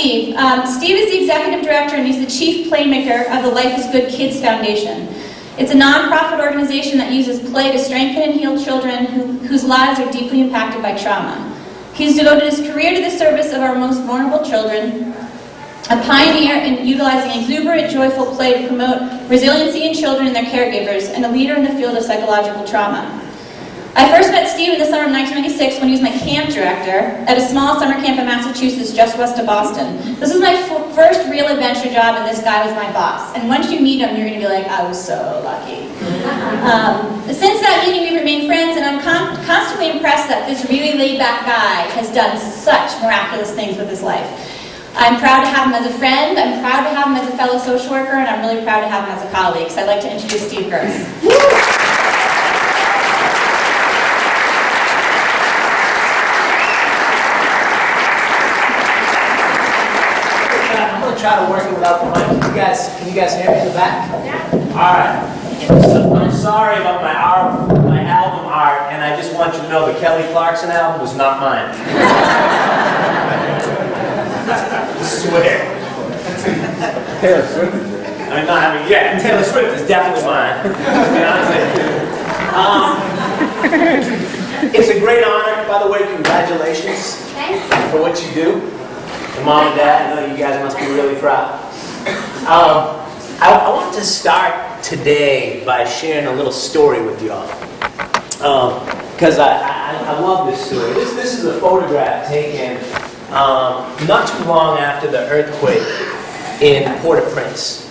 Steve. Steve is the executive director and he's the chief playmaker of the Life is Good Kids Foundation. It's a non-profit organization that uses play to strengthen and heal children whose lives are deeply impacted by trauma. He's devoted his career to the service of our most vulnerable children, a pioneer in utilizing exuberant, joyful play to promote resiliency in children and their caregivers, and a leader in the field of psychological trauma. I first met Steve in the summer of 1996 when he was my camp director at a small summer camp in Massachusetts just west of Boston. This was my first real adventure job, and this guy was my boss. And once you meet him, you're going to be like, I was so lucky. Since that meeting, we've remained friends, and I'm constantly impressed that this really laid-back guy has done such miraculous things with his life. I'm proud to have him as a friend, I'm proud to have him as a fellow social worker, and I'm really proud to have him as a colleague. So I'd like to introduce Steve Gross. Try to work it without the mic. Can you guys hear me in the back? Yeah. All right. So, I'm sorry about my album art, and I just want you to know the Kelly Clarkson album was not mine. I swear. Taylor Swift. I'm not having. Yeah, Taylor Swift is definitely mine. It's a great honor. By the way, congratulations for what you do. And Mom and Dad, I know you guys must be really proud. I want to start today by sharing a little story with y'all. Because I love this story. This is a photograph taken not too long after the earthquake in Port-au-Prince.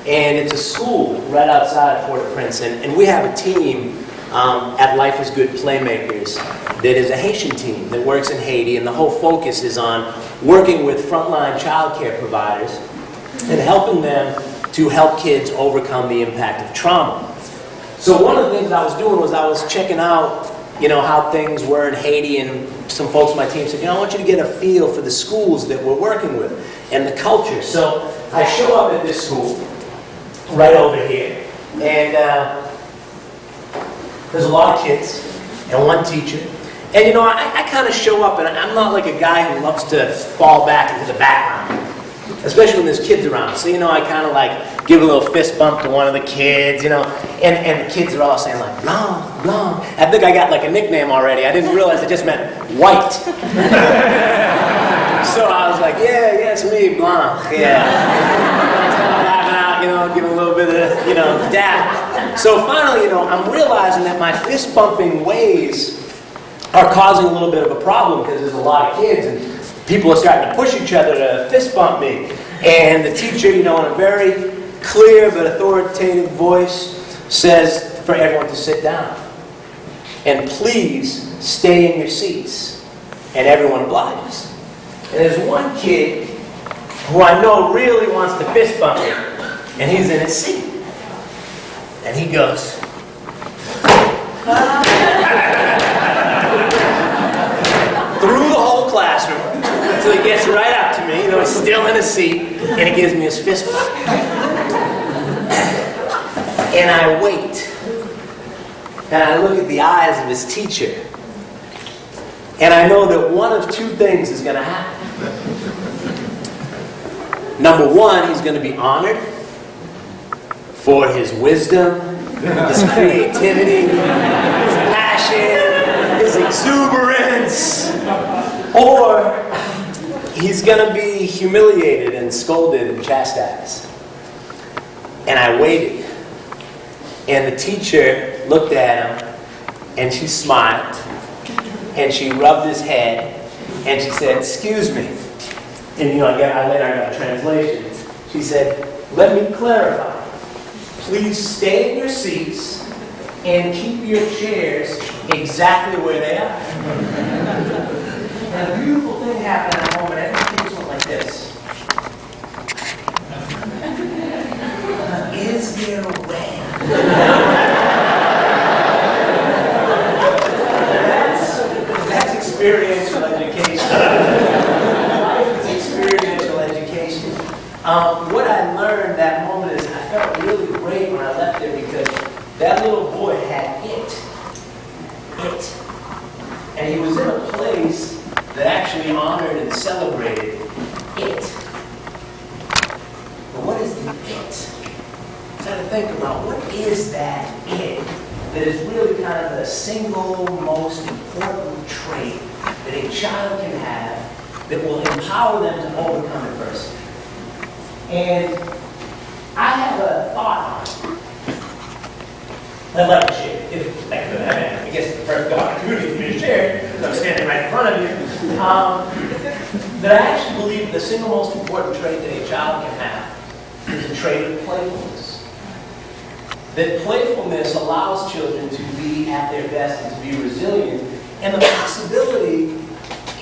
And it's a school right outside of Port-au-Prince. And we have a team at Life is Good Playmakers that is a Haitian team that works in Haiti, and the whole focus is on working with frontline child care providers and helping them to help kids overcome the impact of trauma. So one of the things I was doing was I was checking out, how things were in Haiti, and some folks on my team said, I want you to get a feel for the schools that we're working with and the culture. So I show up at this school right over here, and there's a lot of kids and one teacher. And I kind of show up, and I'm not like a guy who loves to fall back into the background, especially when there's kids around. So, I kind of like give a little fist bump to one of the kids, and the kids are all saying like, Blanc, Blanc. I think I got like a nickname already. I didn't realize it just meant white. So I was like, yeah, it's me, Blanc, yeah. Laughing out, giving a little bit of, dab. So finally, I'm realizing that my fist bumping ways are causing a little bit of a problem because there's a lot of kids and people are starting to push each other to fist bump me. And the teacher, in a very clear but authoritative voice says for everyone to sit down. And please stay in your seats. And everyone obliges. And there's one kid who I know really wants to fist bump me. And he's in his seat. And he goes, through the whole classroom until he gets right up to me, he's still in his seat, and he gives me his fist bump. And I wait. And I look at the eyes of his teacher. And I know that one of two things is going to happen. Number one, he's going to be honored for his wisdom, his creativity, his passion, his exuberance. Or he's going to be humiliated and scolded and chastised. And I waited. And the teacher looked at him, and she smiled, and she rubbed his head, and she said, "Excuse me." And I later got a translation. She said, "Let me clarify. Please stay in your seats and keep your chairs exactly where they are." And a beautiful thing happened in that moment. Everything just went like this. Is there a way? That's experiential education. Life is experiential education. What I learned that moment is I felt really great when I left there because that little boy had it. And he was in a place that actually honored and celebrated it. think about what is that it that is really kind of the single most important trait that a child can have that will empower them to overcome adversity. And I have a thought on it I'd like to share. I guess the first opportunity for me to share, because I'm standing right in front of you, that I actually believe the single most important trait that a child can have is a trait of playfulness. That playfulness allows children to be at their best and to be resilient. And the possibility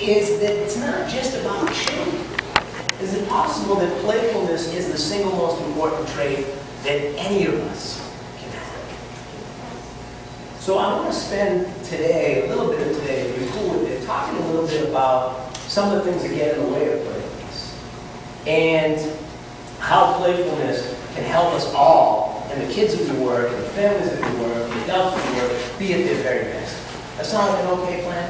is that it's not just about children. Is it possible that playfulness is the single most important trait that any of us can have? So I want to spend today, a little bit of today, if you're cool with it, talking a little bit about some of the things that get in the way of playfulness. And how playfulness can help us all, and the kids that we work, and the families that we work, and the adults that we work, be at their very best. That sound like an okay plan?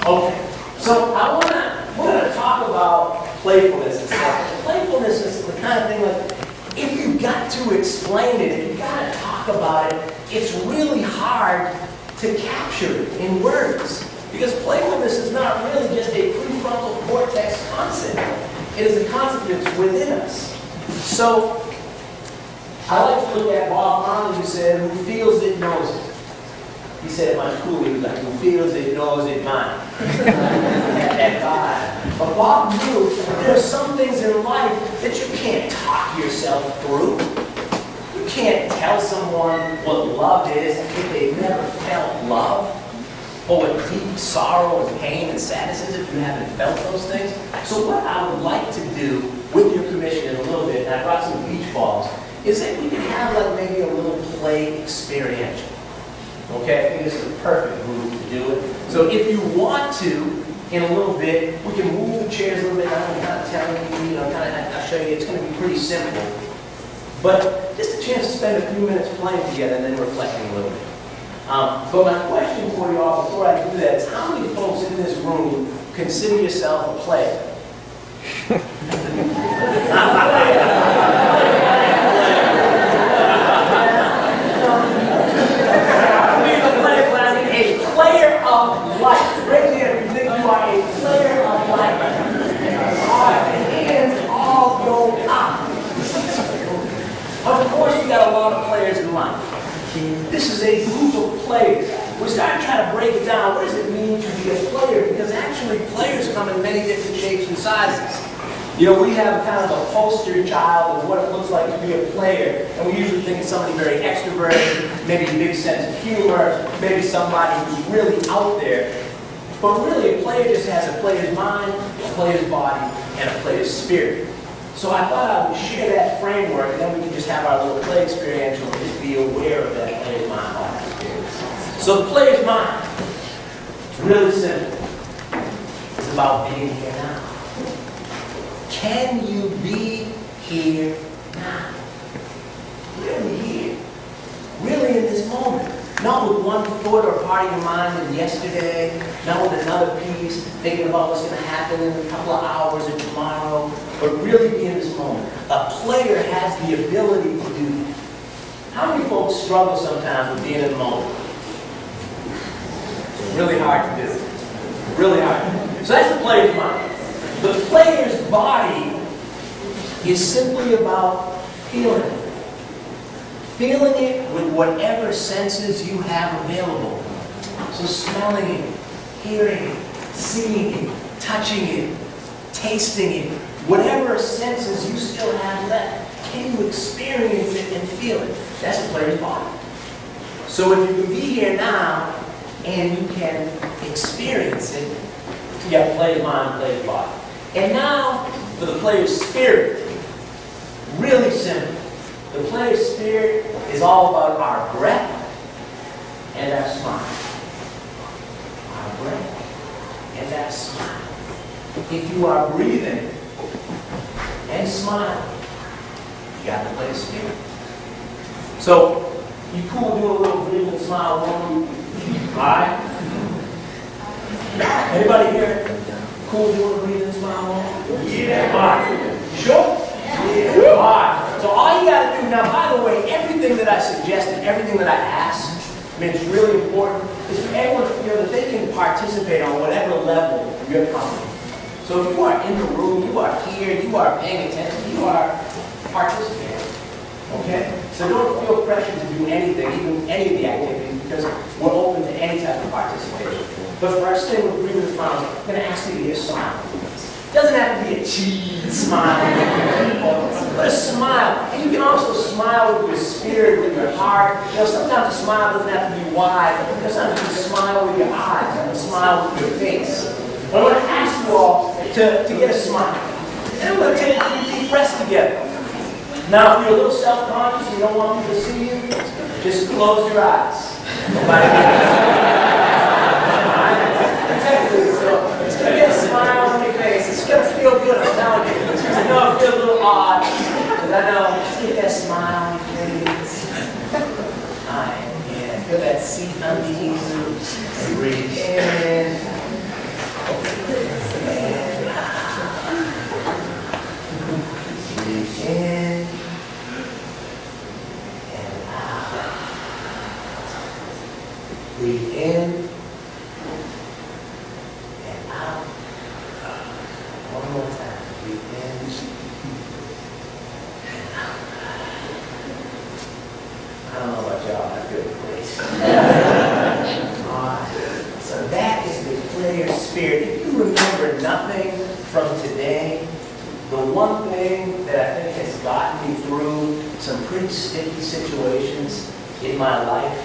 Okay. So I want to talk about playfulness and stuff. Playfulness is the kind of thing like, if you've got to explain it, if you've got to talk about it, it's really hard to capture it in words. Because playfulness is not really just a prefrontal cortex concept. It is a concept that's within us. So, I like to look at Bob Marley, who said, who feels it knows it. He said it much cooler. He was like, who feels it knows it mine. That vibe. But Bob knew there are some things in life that you can't talk yourself through. You can't tell someone what love is if they've never felt love. Or what deep sorrow and pain and sadness is if you haven't felt those things. So what I would like to do, with your permission in a little bit, and I brought some beach balls, is that we can have like maybe a little play experiential. Okay, I think this is a perfect group to do it. So if you want to, in a little bit, we can move the chairs a little bit. I'm kind of telling you, I'll show you, it's going to be pretty simple. But just a chance to spend a few minutes playing together and then reflecting a little bit. But my question for you all before I do that is, how many folks in this room consider yourself a player? A player of life. Raise your hand if you think you are a player of life. All right, hands all go up. Of course, we got a lot of players in life. This is a group of players. We're starting to try to break it down. What does it mean to be a player? Because actually, players come in many different shapes and sizes. You know, we have kind of a poster child of what it looks like to be a player, and we usually think it's somebody very extroverted, maybe a big sense of humor, maybe somebody who's really out there. But really, a player just has a player's mind, a player's body, and a player's spirit. So I thought I would share that framework, and then we can just have our little play experiential and just be aware of that player's mind, body, spirit. So the player's mind, really simple. It's about being here now. Can you be here now? Really here. Really in this moment. Not with one foot or part of your mind in yesterday, not with another piece, thinking about what's going to happen in a couple of hours or tomorrow, but really be in this moment. A player has the ability to do that. How many folks struggle sometimes with being in the moment? It's really hard to do. Really hard to do. So that's the player's mind. The player's body is simply about feeling it. Feeling it with whatever senses you have available. So smelling it, hearing it, seeing it, touching it, tasting it, whatever senses you still have left, can you experience it and feel it? That's the player's body. So if you can be here now and you can experience it, you got player's mind, player's body. And now for the player's spirit. Really simple. The player's spirit is all about our breath and our smile. Our breath and our smile. If you are breathing and smiling, you got the player's spirit. So, you cool doing a little breathing and smile one? Alright? Anybody here cool doing a breathing and smile one? Yeah. Alright. Sure? Yeah. Alright. So all all you got to do, now by the way, everything that I suggest and everything that I ask, I mean, it's really important, is for everyone to feel that they can participate on whatever level you're coming. So if you are in the room, you are here, you are paying attention, you are participating. Okay? So don't feel pressure to do anything, even any of the activities, because we're open to any type of participation. But first thing with breathing smiles, I'm going to ask you to just smile. It doesn't have to be a cheese smile, but a smile. And you can also smile with your spirit, with your heart. You know, sometimes a smile doesn't have to be wide. Sometimes you can smile with your eyes, you can smile with your face. But I want to ask you all to get a smile. And we're going to take a deep breaths together. Now, if you're a little self-conscious and you don't want people to see you, just close your eyes. It's going to get a smile on your face. It's going to feel good. I'm telling you. I know it feels a little odd, but I know. Just get that smile on your face. Alright, yeah. Feel that seat underneath you. Breathe in. And out. Breathe in. And out. Breathe in. One more time. Breathe in and out. I don't know about y'all, I feel great. So that is the player spirit. If you remember nothing from today, the one thing that I think has gotten me through some pretty sticky situations in my life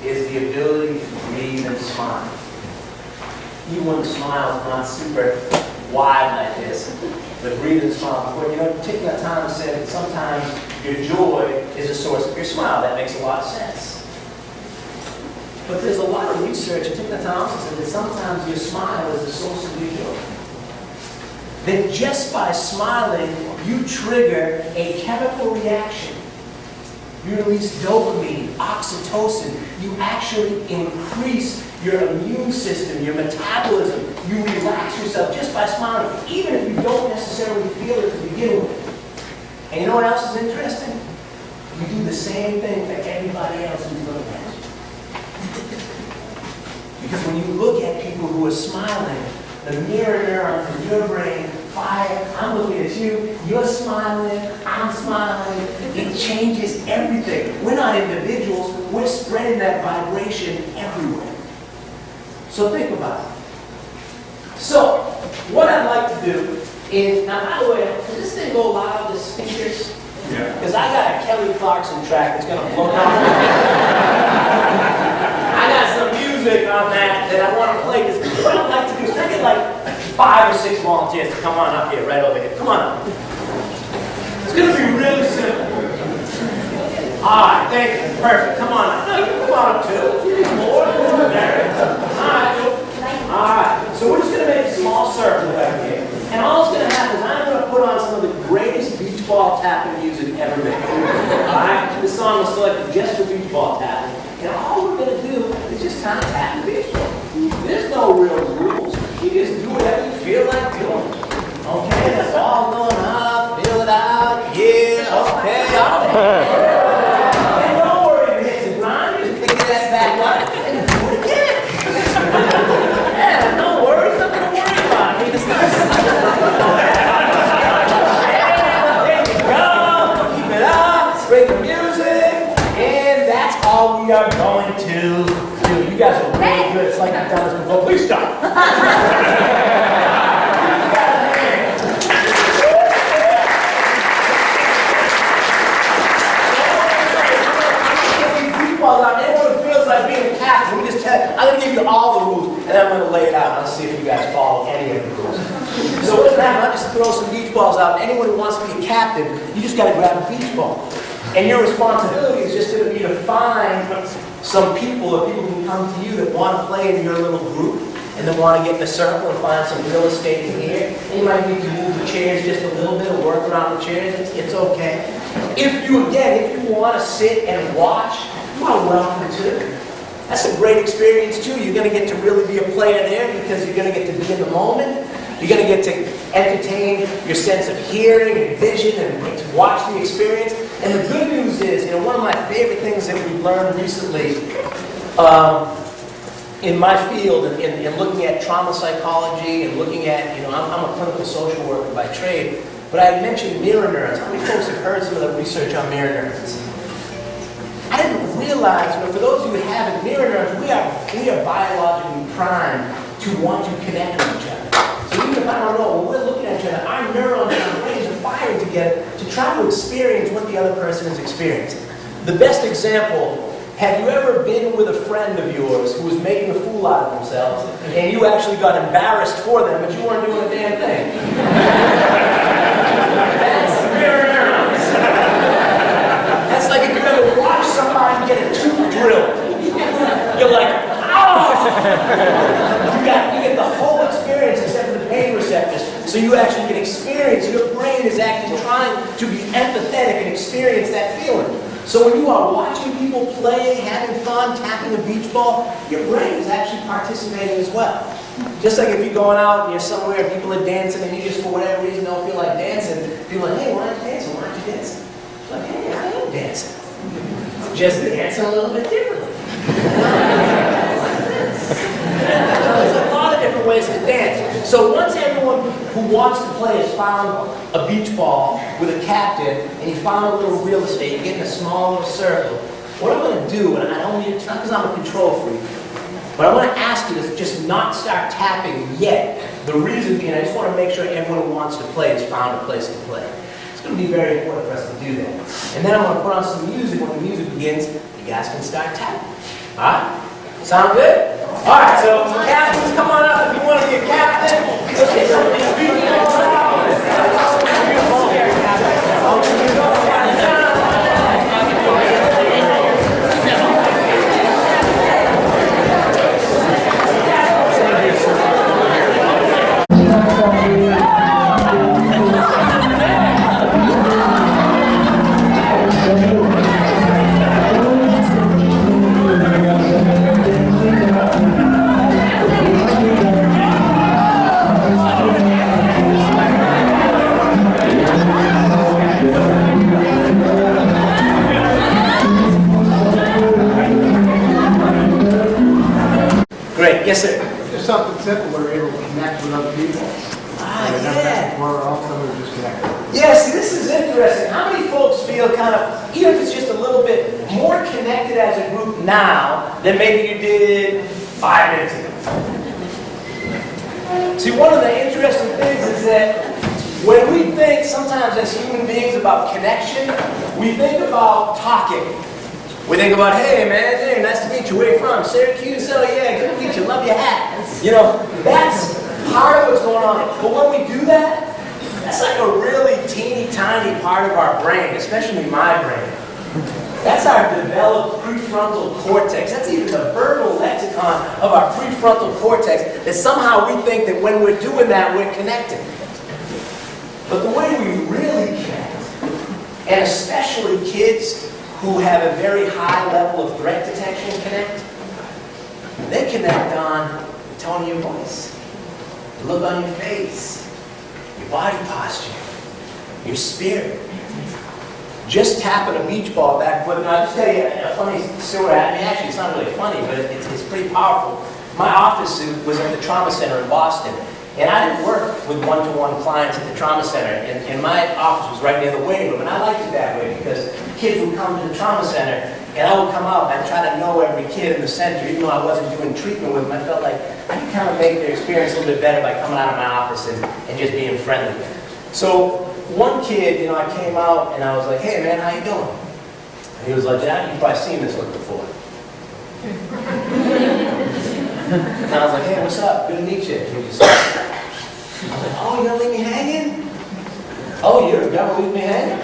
is the ability to breathe and smile. Even when the smile is not super wide like this, but breathe and smile before, you know, taking that time to say that sometimes your joy is a source of your smile. That makes a lot of sense. But there's a lot of research, and taking that time also said that sometimes your smile is the source of your joy. That just by smiling, you trigger a chemical reaction. You release dopamine, oxytocin. You actually increase your immune system, your metabolism. You relax yourself just by smiling, even if you don't necessarily feel it to begin with. And you know what else is interesting? You do the same thing for everybody else who's looking at you. Because when you look at people who are smiling, the mirror neurons in your brain fire. I'm looking at you, you're smiling, I'm smiling. It changes everything. We're not individuals, we're spreading that vibration everywhere. So think about it. So, what I'd like to do is, now by the way, does this thing go loud, the speakers? Yeah. Because I got a Kelly Clarkson track that's going to blow out. I got some music on that I want to play. Because what I'd like to do is, I get like 5 or 6 volunteers to come on up here, right over here. Come on up. It's going to be really simple. All right, thank you. Perfect. Come on up. No, you can come on up too. You need more. There. All right. So we're just going to make a small circle back here. And all it's going to happen is I'm going to put on some of the greatest beach ball tapping music ever made. All right? This song was selected just for beach ball tapping. And all we're going to do is just kind of tap the beach ball. There's no real rules. You just do whatever you feel like doing. Okay? That's all going up. Feel it out. Yeah. Okay. All right. And don't worry if it hits the ground. You just pick that back up and do it again. Yeah, don't worry. There's nothing to worry about. I mean, it's not. There you go. Keep it up. Bring the music. And that's all we are going to do. You guys are really good. It's like I've done this before. Please stop. Anyone who feels like being a captain, we just tell you, I'm going to give you all the rules, and I'm going to lay it out. Let's see if you guys follow any of the rules. So what's going to happen? I'll just throw some beach balls out. Anyone who wants to be a captain, you just got to grab a beach ball. And your responsibility is just going to be to find some people or people who come to you that want to play in your little group and then want to get in a circle and find some real estate in here. And you might need to move the chairs just a little bit or work around the chairs. It's okay. If you want to sit and watch, you are welcome to. That's a great experience too. You're going to get to really be a player there because you're going to get to be in the moment. You're going to get to entertain your sense of hearing and vision and watch the experience. And the good news is, you know, one of my favorite things that we've learned recently in my field, in looking at trauma psychology and looking at, you know, I'm a clinical social worker by trade, but I had mentioned mirror neurons. How many folks have heard some of the research on mirror neurons? I didn't realize, you know, for those of you who haven't, mirror neurons, we are biologically primed to want to connect with each other. So even if I don't know, when we're looking at each other, our neurons and our brains are firing together to try to experience what the other person is experiencing. The best example, have you ever been with a friend of yours who was making a fool out of themselves and you actually got embarrassed for them, but you weren't doing a damn thing? That's mirror neurons. That's like if you ever watch somebody get a tooth drilled. You're like, oh! You get the whole experience except for the pain receptors. So you actually can experience, your brain is actually trying to be empathetic and experience that feeling. So when you are watching people play, having fun, tapping a beach ball, your brain is actually participating as well. Just like if you're going out and you're somewhere and people are dancing and you just for whatever reason don't feel like dancing, people are like, hey, why aren't you dancing? Why aren't you dancing? It's like, hey, I am dancing. Just dancing a little bit differently. There's a lot of different ways to dance. So once everyone who wants to play has found a beach ball with a captain, and you found a little real estate, you get in a small little circle, what I'm going to do, and I don't need it, it's not because I'm a control freak, but I want to ask you to just not start tapping yet. The reason being, I just want to make sure everyone who wants to play has found a place to play. It's going to be very important for us to do that. And then I'm going to put on some music. When the music begins, you guys can start tapping. All right? Sound good? All right, so captains, come on up if you want to be a captain. Let's get some of these people out. Great, yes sir. Just something simple, we're able to connect with other people. Yeah. We're also just connected. Yeah, see, this is interesting. How many folks feel kind of, even if it's just a little bit, more connected as a group now than maybe you did 5 minutes ago? See, one of the interesting things is that when we think sometimes as human beings about connection, we think about talking. We think about, hey man, hey, nice to meet you. Where you from? Syracuse? Oh yeah, good to meet you. Love your hat. You know, that's part of what's going on. But when we do that, that's like a really teeny tiny part of our brain, especially my brain. That's our developed prefrontal cortex. That's even the verbal lexicon of our prefrontal cortex, that somehow we think that when we're doing that, we're connected. But the way we really connect, and especially kids who have a very high level of threat detection connect, they connect on the tone of your voice, the look on your face, your body posture, your spirit. Just tapping a beach ball back and forth. I'll just tell you a funny story. I mean, actually, it's not really funny, but it's pretty powerful. My office was at the trauma center in Boston, and I didn't work with one-to-one clients at the trauma center, and my office was right near the waiting room, and I liked it that way because kids would come to the trauma center, and I would come out and I'd try to know every kid in the center, even though I wasn't doing treatment with them. I felt like I could kind of make their experience a little bit better by coming out of my office and just being friendly. So one kid, you know, I came out and I was like, hey man, how you doing? And he was like, Dad, you've probably seen this look before. And I was like, hey, what's up? Good to meet you. And he was like, I was like, oh, you're gonna leave me hanging? Oh, you're gonna leave me hanging?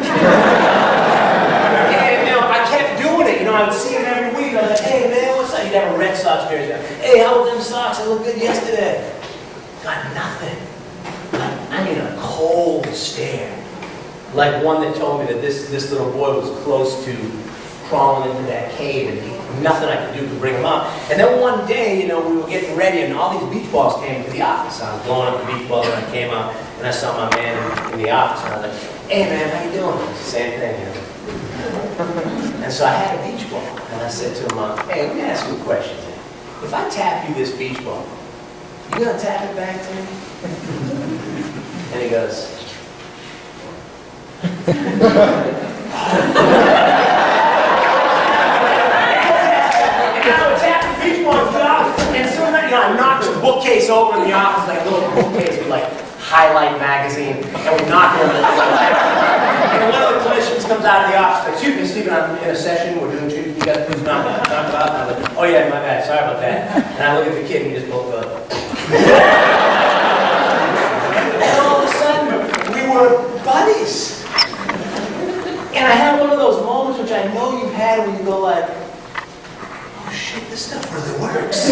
And you know, I kept doing it. You know, I would see him every week. I was like, hey man, what's up? He'd have a Red Sox jersey on. Hey, how were them socks? They looked good yesterday. Got nothing. I mean, a cold stare. Like one that told me that this little boy was close to crawling into that cave and nothing I could do to bring him up. And then one day, you know, we were getting ready and all these beach balls came to the office. I was blowing up the beach balls and I came out and And I saw my man in the office, and I was like, hey man, how you doing? Same thing. And so I had a beach ball, and I said to him, hey, let me ask you a question. If I tap you this beach ball, you gonna tap it back to me? And he goes, and so I knocked the bookcase over in the office, like a little bookcase with like Highlight magazine, and we knocked it over. And one of the clinicians comes out of the office, like, excuse me, Stephen, I'm in a session, we're doing treatment, you got who's not about? And I'm like, oh yeah, my bad, sorry about that. And I look at the kid and he just woke up. And all of a sudden, we were buddies. And I had one of those moments, which I know you've had, where you go like, oh shit, this stuff really works.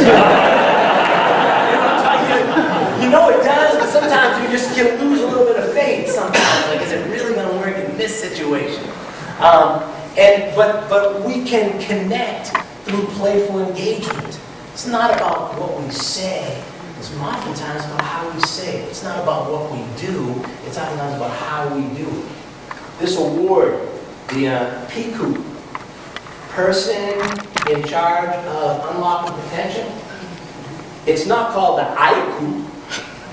You know it does, but sometimes you just can lose a little bit of faith sometimes. Like, is it really going to work in this situation? But we can connect through playful engagement. It's not about what we say. It's oftentimes about how we say it. It's not about what we do. It's oftentimes about how we do it. This award, the PICU, Person in Charge of Unlocking Potential, it's not called the IQ.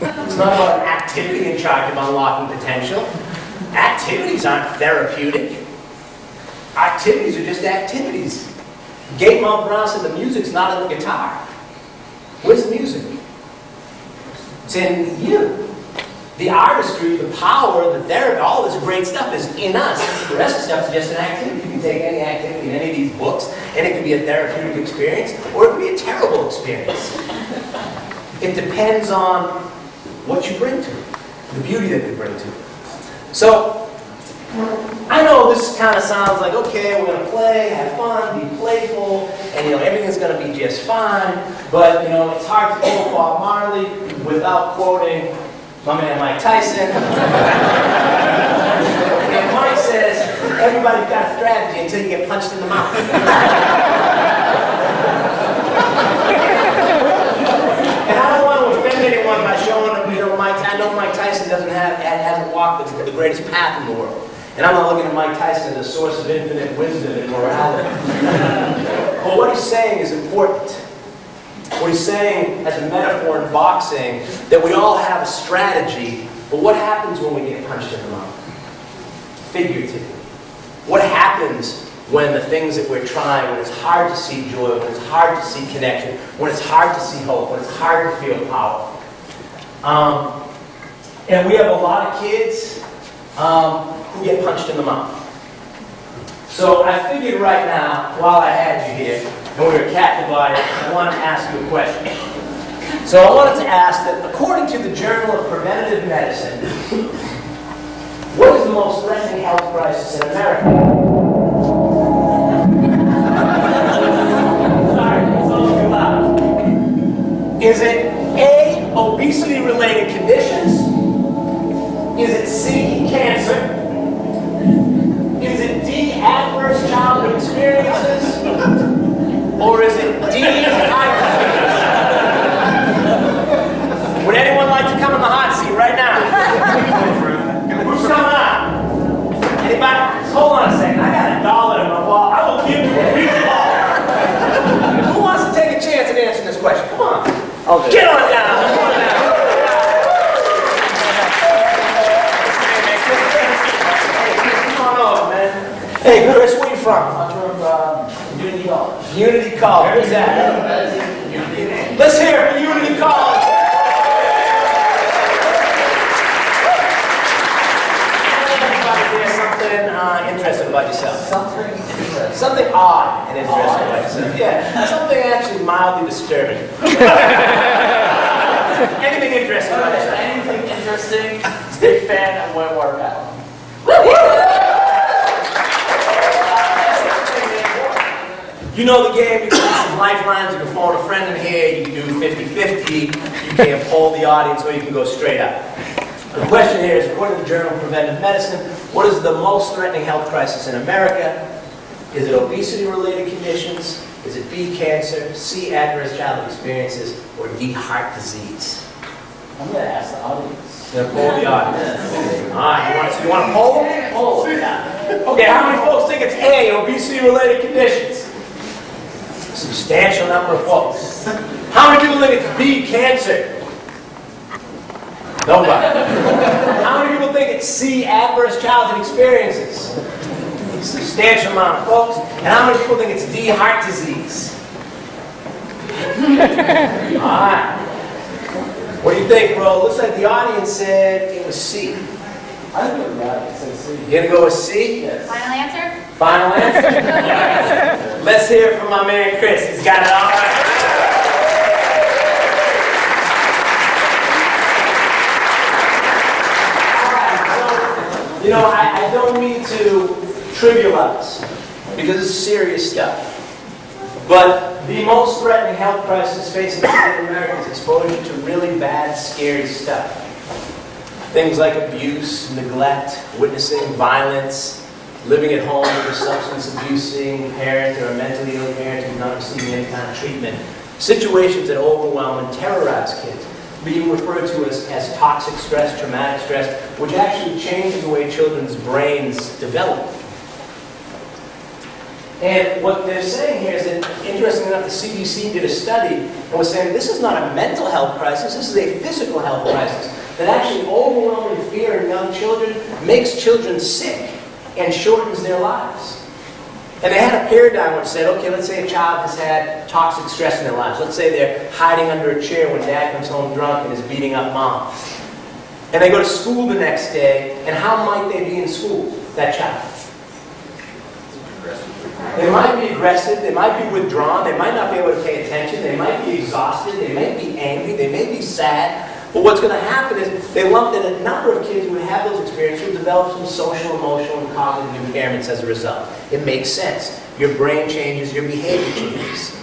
It's not about an activity in charge of unlocking potential. Activities aren't therapeutic. Activities are just activities. Gabe Mount Brown said the music's not in the guitar. Where's the music? It's in you. The artistry, the power, the therapy, all this great stuff is in us. The rest of the stuff is just an activity. You can take any activity in any of these books, and it can be a therapeutic experience, or it can be a terrible experience. It depends on what you bring to it, the beauty that you bring to it. So, I know this kind of sounds like, okay, we're going to play, have fun, be playful, and everything's going to be just fine, but it's hard to quote Bob Marley without quoting my man Mike Tyson. And Mike says, everybody's got a strategy until you get punched in the mouth. And I don't want to offend anyone by showing them, Mike. I know Mike Tyson hasn't walked the greatest path in the world. And I'm not looking at Mike Tyson as a source of infinite wisdom and morality. But what he's saying is important. What he's saying as a metaphor in boxing, that we all have a strategy, but what happens when we get punched in the mouth? Figuratively. What happens when the things that we're trying, when it's hard to see joy, when it's hard to see connection, when it's hard to see hope, when it's hard to feel powerful? And we have a lot of kids who get punched in the mouth. So I figured right now, while I had you here, and we were captive by it, I wanted to ask you a question. So I wanted to ask that, according to the Journal of Preventative Medicine, what is the most threatening health crisis in America? Sorry, it's a little too loud. Is it A, obesity-related conditions? Is it C, cancer? Is it D, adverse childhood experiences? Or is it D, heart disease? Would anyone like to come in the hot seat right now? Who's coming up? Anybody? Hold on a second. I got $1 in my wallet. I will give you a beach ball. Who wants to take a chance at answering this question? Come on. Get on down. Come on down. Come on over, man. Hey, Chris, where you from? I'm from Unity College. Unity College. Where's that? Let's hear it for Unity College. There's something interesting about yourself. Something interesting. Something odd and interesting about yourself. Yeah, something actually mildly disturbing. Anything interesting about yourself? Anything interesting? Big fan of whitewater paddling. You know the game, you can use some lifelines, you can phone a friend in here, you can do 50-50, you can poll the audience, or you can go straight up. The question here is, according to the Journal of Preventive Medicine, what is the most threatening health crisis in America? Is it obesity-related conditions? Is it B, cancer, C, adverse childhood experiences, or D, heart disease? I'm going to ask the audience. Yeah, poll the audience. All right, you want to poll? Poll, yeah. Okay, how many folks think it's A, obesity-related conditions? A substantial number of folks. How many people think it's B, cancer? Nobody. How many people think it's C, adverse childhood experiences? A substantial amount of folks. And how many people think it's D, heart disease? All right. What do you think, bro? Looks like the audience said it was C. I think it was right. It says C. You gonna go with C? Yes. Final answer? Final answer? Let's hear it from my man Chris. He's got it all right. All right. So, you know, I don't mean to trivialize because it's serious stuff. But the most threatening health crisis facing Americans is exposure to really bad, scary stuff. Things like abuse, neglect, witnessing violence, living at home with a substance abusing parent or a mentally ill parent who's not receiving any kind of treatment. Situations that overwhelm and terrorize kids, being referred to as toxic stress, traumatic stress, which actually changes the way children's brains develop. And what they're saying here is that, interestingly enough, the CDC did a study and was saying this is not a mental health crisis, this is a physical health crisis. That actually overwhelming fear in young children makes children sick and shortens their lives. And they had a paradigm which said, okay, let's say a child has had toxic stress in their lives. Let's say they're hiding under a chair when dad comes home drunk and is beating up mom. And they go to school the next day, and how might they be in school, that child? They might be aggressive, they might be withdrawn, they might not be able to pay attention, they might be exhausted, they may be angry, they may be sad. But what's going to happen is they lumped in a number of kids who would have those experiences who develop some social, emotional, and cognitive impairments as a result. It makes sense. Your brain changes, your behavior changes.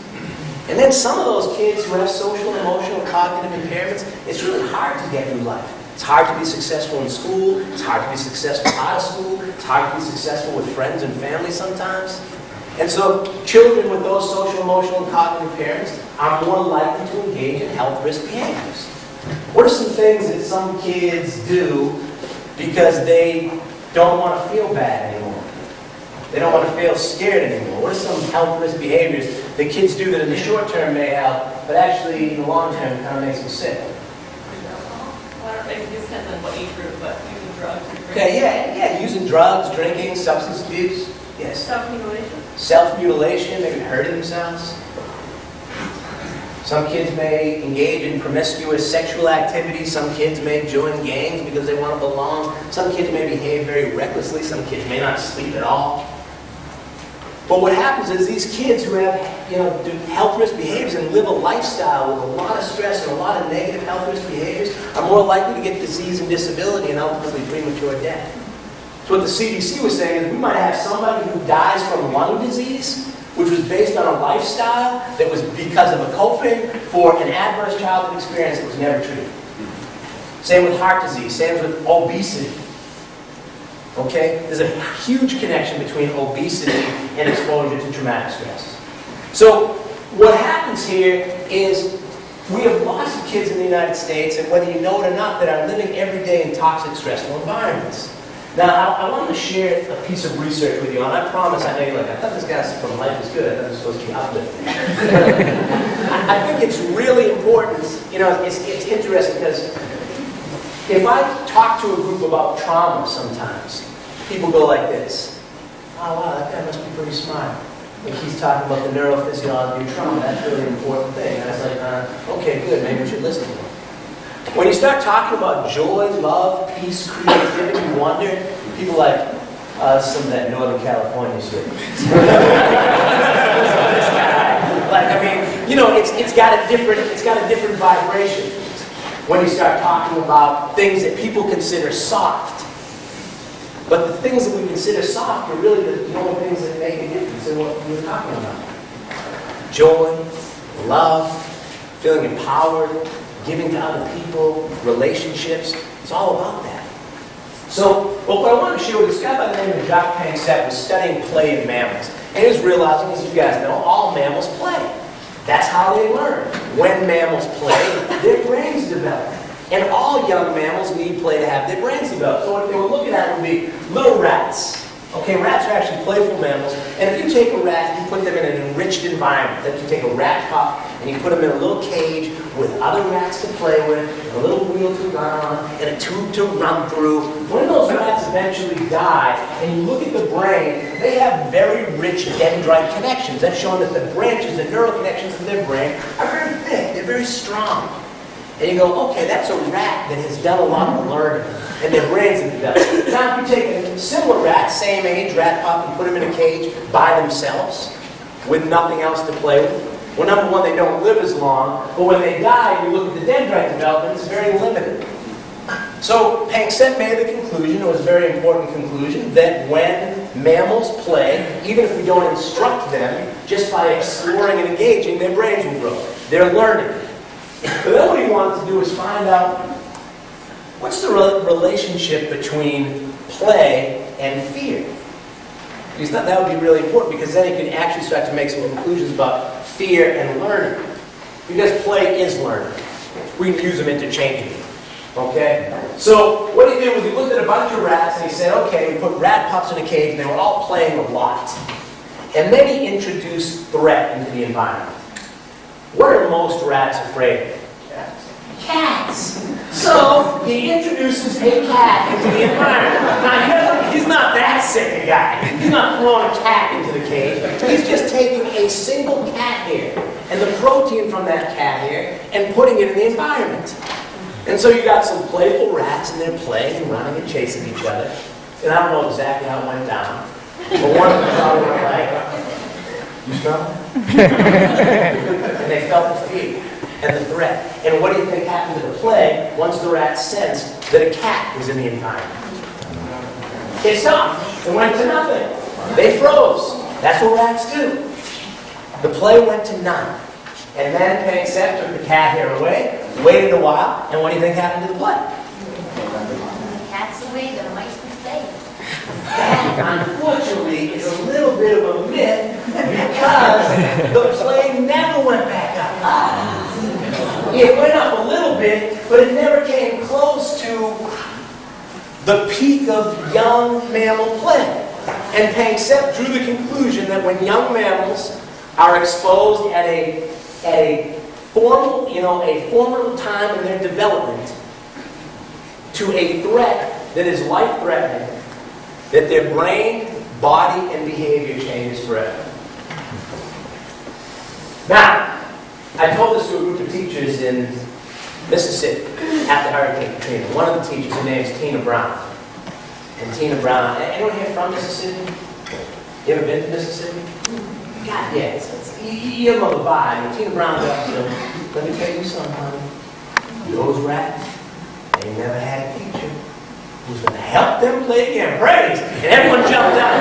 And then some of those kids who have social, emotional, and cognitive impairments, it's really hard to get through life. It's hard to be successful in school, it's hard to be successful out of school, it's hard to be successful with friends and family sometimes. And so children with those social, emotional, and cognitive impairments are more likely to engage in health risk behaviors. What are some things that some kids do because they don't want to feel bad anymore? They don't want to feel scared anymore. What are some health risk behaviors that kids do that in the short term may help, but actually in the long term kind of makes them sick? Well, it depends on what age group, but using drugs. Okay, yeah, using drugs, drinking, substance abuse. Yes. Self-mutilation. Self-mutilation, maybe hurting themselves. Some kids may engage in promiscuous sexual activities. Some kids may join gangs because they want to belong. Some kids may behave very recklessly. Some kids may not sleep at all. But what happens is these kids who have, do health risk behaviors and live a lifestyle with a lot of stress and a lot of negative health risk behaviors are more likely to get disease and disability and ultimately premature death. So what the CDC was saying is we might have somebody who dies from lung disease, which was based on a lifestyle that was because of a coping for an adverse childhood experience that was never treated. Same with heart disease, same with obesity. Okay? There's a huge connection between obesity and exposure to traumatic stress. So what happens here is we have lots of kids in the United States, and whether you know it or not, that are living every day in toxic, stressful environments. Now, I want to share a piece of research with you, and I promise, I know you're like, I thought this guy's from Life is Good, I thought it was supposed to be uplifting. I think it's really important, it's interesting because if I talk to a group about trauma sometimes, people go like this, oh wow, that guy must be pretty smart. Like he's talking about the neurophysiology of trauma, that's really an important thing. And I was like, okay, good, maybe we should listen to him. When you start talking about joy, love, peace, creativity, wonder, people like, some of that Northern California shit. It's got a different vibration when you start talking about things that people consider soft. But the things that we consider soft are really the only things that make a difference in what we're talking about. Joy, love, feeling empowered, giving to other people, relationships, it's all about that. So, what I wanted to share with this guy by the name of Jacques Pansett was studying play in mammals. And he was realizing, as you guys know, all mammals play. That's how they learn. When mammals play, their brains develop. And all young mammals need play to have their brains developed. So what they were looking at would be little rats. Okay, rats are actually playful mammals. And if you take a rat and you put them in an enriched environment, that you take a rat pup and you put them in a little cage with other rats to play with, a little wheel to run on, and a tube to run through, when those rats eventually die, and you look at the brain, they have very rich dendrite connections. That's showing that the branches, the neural connections of their brain are very thick, they're very strong. And you go, okay, that's a rat that has done a lot of learning, and their brains have developed. Now, if you take a similar rat, same age, rat pup, and put them in a cage by themselves, with nothing else to play with, well, number one, they don't live as long, but when they die, you look at the dendrite development, it's very limited. So, Panksepp made the conclusion, it was a very important conclusion, that when mammals play, even if we don't instruct them, just by exploring and engaging, their brains will grow. They're learning. But then what he wanted to do was find out what's the relationship between play and fear. He thought that would be really important because then he can actually start to make some conclusions about fear and learning. Because play is learning. We can use them interchangeably. Okay? So what he did was he looked at a bunch of rats and he said, okay, we put rat pups in a cage and they were all playing a lot. And then he introduced threat into the environment. What are most rats afraid of? Cats. So he introduces a cat into the environment. Now he's not that sick a guy. He's not throwing a cat into the cage. He's just taking a single cat hair and the protein from that cat hair and putting it in the environment. And so you got some playful rats and they're playing and running and chasing each other. And I don't know exactly how it went down. But one of them probably went like, you smell it? And they felt the fear and the threat. And what do you think happened to the play once the rats sensed that a cat was in the environment? It stopped. It went to nothing. They froze. That's what rats do. The play went to none. And then Panksepp took the cat hair away, waited a while, and what do you think happened to the play? The cat's away, the mice can stay. That, unfortunately, is a little bit of a myth because the play never went back up. It went up a little bit, but it never came close to the peak of young mammal play. And Panksepp drew the conclusion that when young mammals are exposed at a formal, a formative time in their development to a threat that is life-threatening, that their brain, body, and behavior changes forever. Now, I told this to a group of teachers in Mississippi after Hurricane Katrina. One of the teachers, her name is Tina Brown. And Tina Brown, anyone here from Mississippi? You ever been to Mississippi? God, yeah, you know the vibe. And Tina Brown goes, let me tell you something, honey. Those rats, they never had a teacher who's going to help them play again. Praise! And everyone jumped out.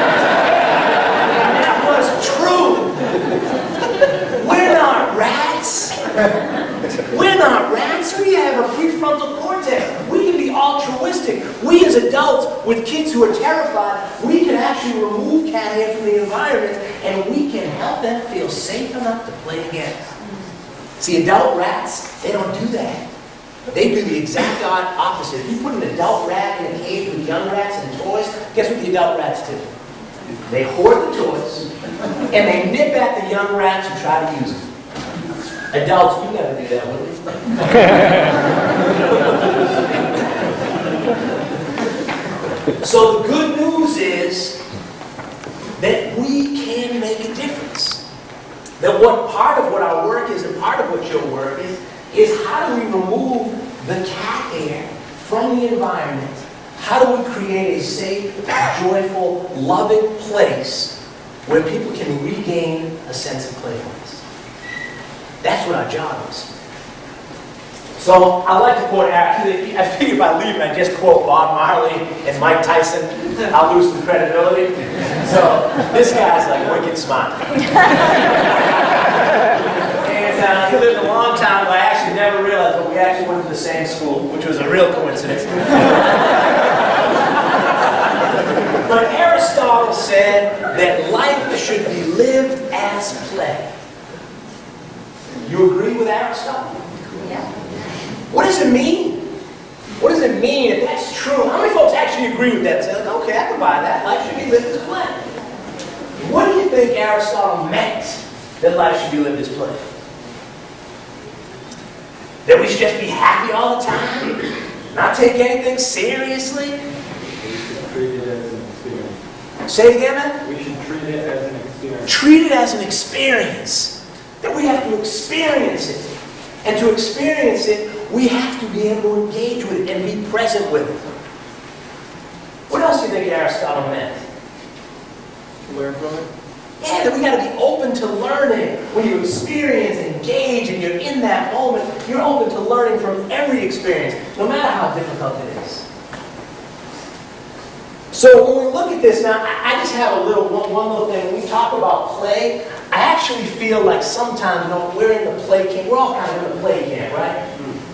And that was true. We're not rats. We're not rats. We have a prefrontal cortex. We can be altruistic. We as adults with kids who are terrified, we can actually remove cat hair from the environment and we can help them feel safe enough to play again. See, adult rats, they don't do that. They do the exact opposite. If you put an adult rat in a cage with young rats and toys, guess what the adult rats do? They hoard the toys, and they nip at the young rats who try to use them. Adults, you never do that, would you? So the good news is that we can make a difference. That part of what our work is and part of what your work is how do we remove the cat hair from the environment? How do we create a safe, joyful, loving place where people can regain a sense of playfulness? That's what our job is. So I like to quote, I figure if I leave and I just quote Bob Marley and Mike Tyson, I'll lose some credibility. So this guy's like wicked smart. And he lived a long time, but I actually never realized, but we actually went to the same school, which was a real coincidence. But Aristotle said that life should be lived as play. You agree with Aristotle? Yeah. What does it mean it mean, if that's true, how many folks actually agree with that? Say, like, okay, I can buy that. Life should be lived as play. What do you think Aristotle meant that life should be lived as play? That we should just be happy all the time? Not take anything seriously? We should treat it as an experience. Say it again, man? We should treat it as an experience. Treat it as an experience. That we have to experience it. And to experience it, we have to be able to engage with it and be present with it. What else do you think Aristotle meant? Learn from it. Yeah, that we got to be open to learning. When you experience and engage and you're in that moment, you're open to learning from every experience, no matter how difficult it is. So when we look at this now, I just have one little thing. When we talk about play, I actually feel like sometimes, we're in the play camp. We're all kind of in the play camp, right?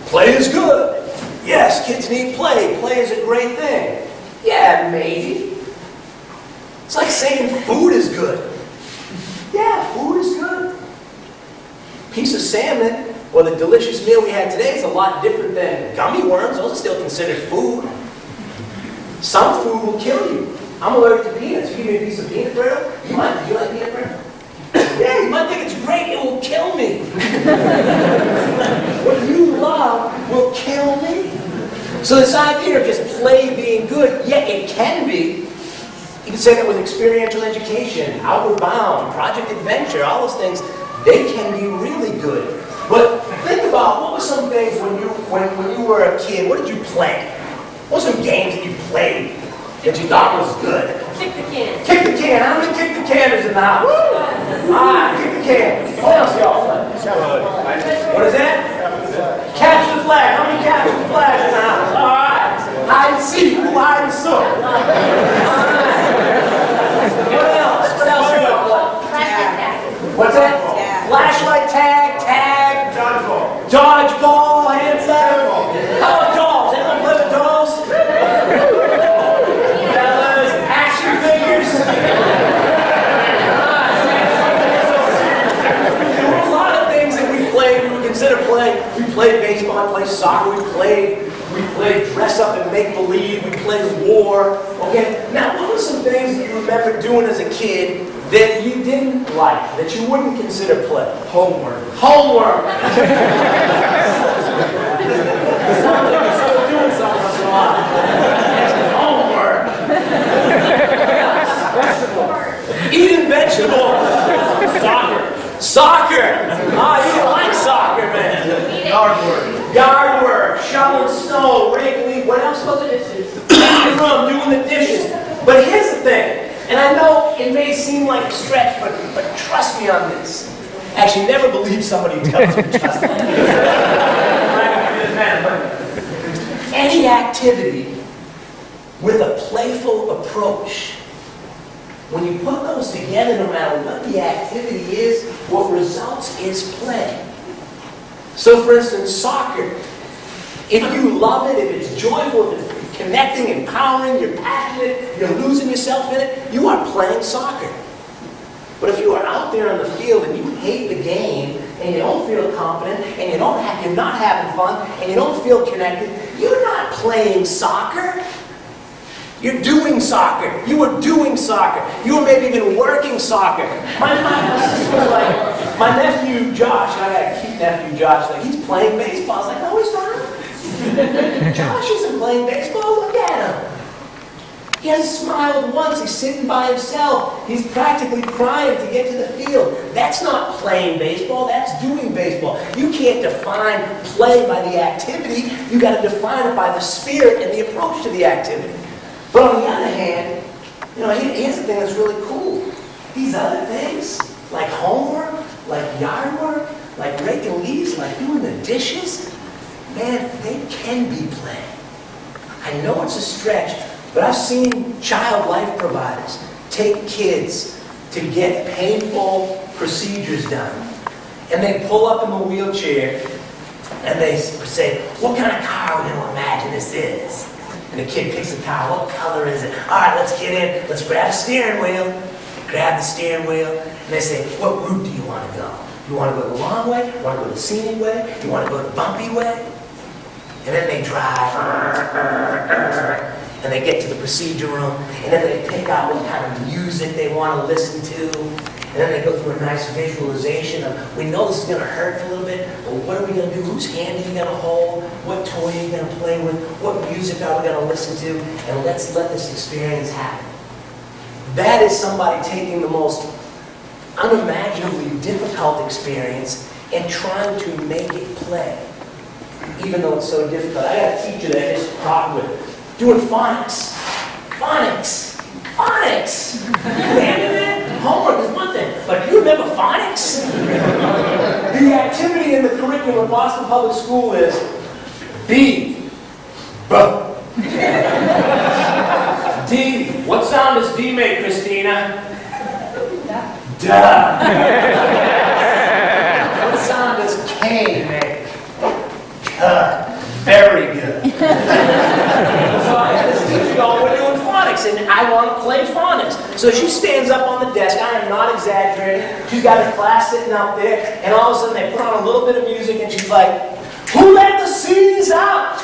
Play is good. Yes, kids need play. Play is a great thing. Yeah, maybe. It's like saying food is good. Yeah, food is good. Piece of salmon, or the delicious meal we had today, is a lot different than gummy worms. Those are still considered food. Some food will kill you. I'm allergic to peanuts. You give me a piece of peanut brittle, do you like peanut brittle? Yeah, you might think it's great, it will kill me. What you love will kill me. So this idea of just play being good, yeah, it can be. You can say that with experiential education, Outward Bound, Project Adventure, all those things, they can be really good. But think about, what were some things when you were a kid, what did you play? What were some games that you played that you thought was good? Kick the can. Kick the can. How many kick the canners in the house? Ah, kick the can. What else y'all play? What is that? Capture the flag. How many capture the flags in the house? All right. Hide and seek. Who hide and seek? What else? What else y'all play? Flashlight tag. What's that? Flashlight tag. Dodgeball. Dodgeball. Hands up. How about dolls? Anyone play with dolls? Fellas, action figures. There were a lot of things that we played, we would consider play. We played baseball, we played soccer, we played dress up and make believe, we played war. Okay, now what were some things that you remember doing as a kid that you didn't like, that you wouldn't consider play? Homework. Homework! Still doing something once in a while. Homework! Eating vegetables! Soccer! Ah, you don't like soccer, man. Yard work, shoveling snow, raking, what else was it? Cleaning the room, doing the dishes. But here's the thing, and I know it may seem like a stretch, but trust me on this. Actually, never believe somebody who tells me trust me. Any activity with a playful approach, when you put those together, no matter what the activity is, what results is play. So for instance, soccer. If you love it, if it's joyful, if it's connecting, empowering, you're passionate, you're losing yourself in it, you are playing soccer. But if you are out there on the field and you hate the game, and you don't feel confident, and you're not having fun, and you don't feel connected, you're not playing soccer. You're doing soccer. You were doing soccer. You were maybe even working soccer. My sister was like, my nephew Josh, and I got a cute nephew Josh, like he's playing baseball. I was like, no, he's not. Josh isn't playing baseball. Look at him. He hasn't smiled once. He's sitting by himself. He's practically crying to get to the field. That's not playing baseball. That's doing baseball. You can't define play by the activity. You got to define it by the spirit and the approach to the activity. But on the other hand, here's the thing that's really cool. These other things, like homework, like yard work, like raking leaves, like doing the dishes, man, they can be play. I know it's a stretch, but I've seen child life providers take kids to get painful procedures done. And they pull up in the wheelchair and they say, what kind of car are we going to imagine this is? And the kid picks a car. What color is it? All right, let's get in. Let's grab the steering wheel. Grab the steering wheel. And they say, what route do you want to go? You want to go the long way? You want to go the scenic way? You want to go the bumpy way? and then they drive, and they get to the procedure room, and then they pick out what kind of music they want to listen to, and then they go through a nice visualization of, we know this is going to hurt for a little bit, but what are we going to do? Whose hand are you going to hold? What toy are you going to play with? What music are we going to listen to? And let's let this experience happen. That is somebody taking the most unimaginably difficult experience and trying to make it play, even though it's so difficult. I got a teacher that I just talked with, doing phonics. Phonics. Phonics. Homework is one thing, but you remember phonics? The activity in the curriculum at Boston Public School is B. B. D. What sound does D make, Christina? Duh. What sound does K make? Very good. So I had this teacher going, we're doing phonics, and I want to play phonics. So she stands up on the desk, I am not exaggerating, she's got her class sitting out there, and all of a sudden they put on a little bit of music, and she's like, who let the C's out?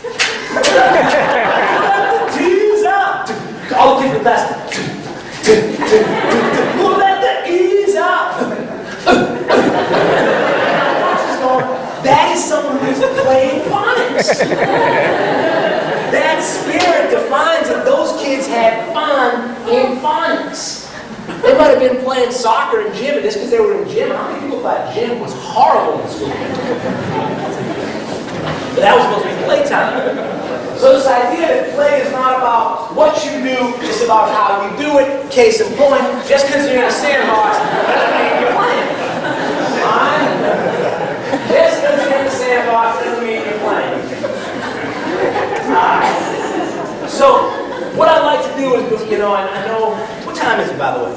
Who let the T's out? All the kids are best. Who let the E's out? That is someone who's playing phonics. That spirit defines that those kids had fun in phonics. They might have been playing soccer in gym, and just because they were in gym, how many people thought gym was horrible in school? But that was supposed to be playtime. So this idea that play is not about what you do, it's about how you do it. Case in point, just because you're in a sandbox doesn't mean you're playing. Alright? Just because you're in the sandbox doesn't mean you're playing. So, what I'd like to do is, I know, what time is it, by the way?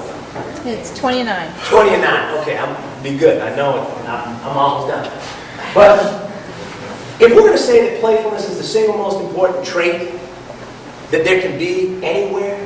It's 29. 29, okay, I'll be good. I know it. I'm almost done. But if we're going to say that playfulness is the single most important trait that there can be anywhere,